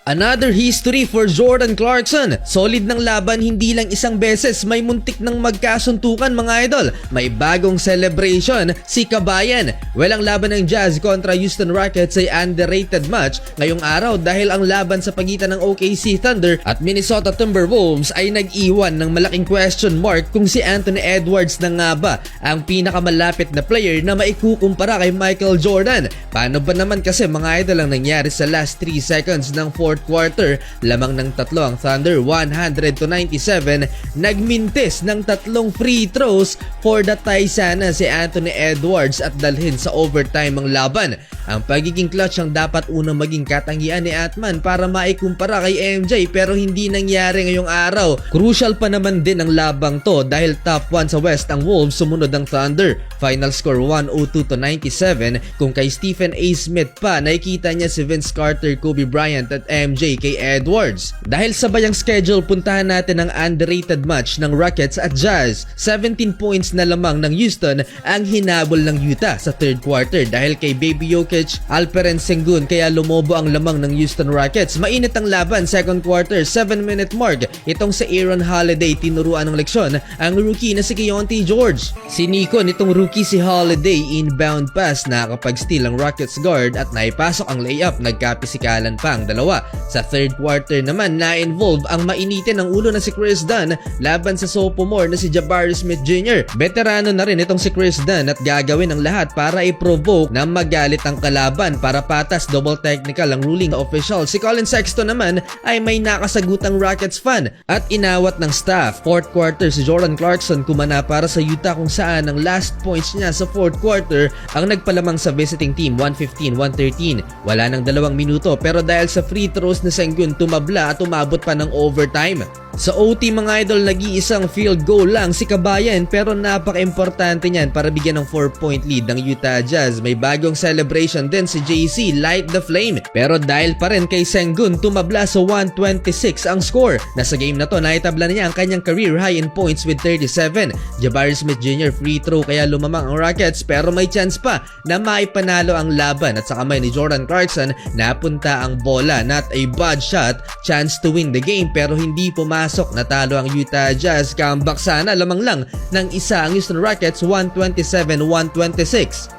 Another history for Jordan Clarkson. Solid ng laban, hindi lang isang beses, may muntik ng magkasuntukan mga idol. May bagong celebration si Kabayan. Ang laban ng Jazz kontra Houston Rockets ay underrated match ngayong araw dahil ang laban sa pagitan ng OKC Thunder at Minnesota Timberwolves ay nag-iwan ng malaking question mark kung si Anthony Edwards na nga ba ang pinakamalapit na player na maikukumpara kay Michael Jordan. Paano ba naman kasi mga idol ang nangyari sa last 3 seconds ng fourth quarter? Lamang ng tatlo ang Thunder, 100-97, nagmintis ng tatlong free throws for the tie sana si Anthony Edwards at dalhin sa overtime ang laban. Ang pagiging clutch ang dapat unang maging katangian ni Atman para maikumpara kay MJ pero hindi nangyari ngayong araw. Crucial pa naman din ang labang to dahil top 1 sa West ang Wolves, sumunod ang Thunder. Final score 102-97. Kung kay Stephen A. Smith pa, nakikita niya si Vince Carter, Kobe Bryant at MJ kay Edwards. Dahil sabay ang schedule, puntahan natin ang underrated match ng Rockets at Jazz. 17 points na lamang ng Houston ang hinabol ng Utah sa third quarter dahil kay Baby Jokic, Alperen Sengun, kaya lumobo ang lamang ng Houston Rockets. Mainit ang laban, second quarter, 7-minute mark. Itong sa Aaron Holiday, tinuruan ng leksyon ang rookie na si Keyonte George. Sinikon itong rookie si Holiday, inbound pass, nakakapag-steal ang Rockets guard at naipasok ang layup, nagkapisikalan pa ang dalawa. Sa third quarter naman, na-involve ang mainitin ng ulo na si Chris Dunn laban sa sophomore na si Jabari Smith Jr. Veterano na rin itong si Chris Dunn at gagawin ang lahat para i-provoke na magalit ang kalaban para patas, double technical ang ruling official. Si Colin Sexton naman ay may nakasagutang Rockets fan at inawat ng staff. Fourth quarter, si Jordan Clarkson kumana para sa Utah kung saan ang last points niya sa fourth quarter ang nagpalamang sa visiting team, 115-113. Wala nang 2 minuto pero dahil sa free throws na Sengun, tumabla at umabot pa ng overtime. Sa OT mga idol, nag-iisang field goal lang si Kabayan pero napaka-importante niyan para bigyan ng 4-point lead ng Utah Jazz. May bagong celebration din si JC, light the flame. Pero dahil pa rin kay Sengun, tumabla sa 126 ang score. Nasa game na to, naitabla na niya ang kanyang career high in points with 37. Jabari Smith Jr. free throw kaya lumamang ang Rockets pero may chance pa na maipanalo ang laban at sa kamay ni Jordan Clarkson napunta ang bola. Not a bad shot, chance to win the game pero hindi pumasok. Natalo ang Utah Jazz. Comeback sana, lamang lang ng isa ang Houston Rockets, 127-126.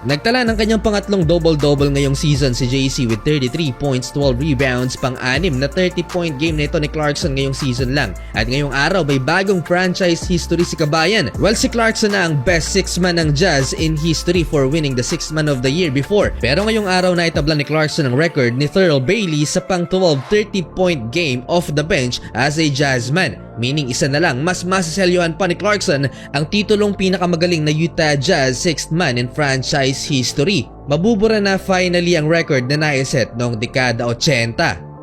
Nagtala ng kanyang pangatlong double-double ngayong season si JC with 33 points, 12 rebounds, pang-anim na 30-point game na ito ni Clarkson ngayong season lang. At ngayong araw may bagong franchise history si Kabayan. Si Clarkson na ang best 6-man ng Jazz in history for winning the 6th man of the year before. Pero ngayong araw na itabla ni Clarkson ang record ni Thurl Bailey sa pang-12 30-point game off the bench as a Jazz man. Meaning isa na lang, mas masaselyuhan pa ni Clarkson ang titulong pinakamagaling na Utah Jazz 6th man in franchise history. Mabubura na finally ang record na naiset noong dekada 80.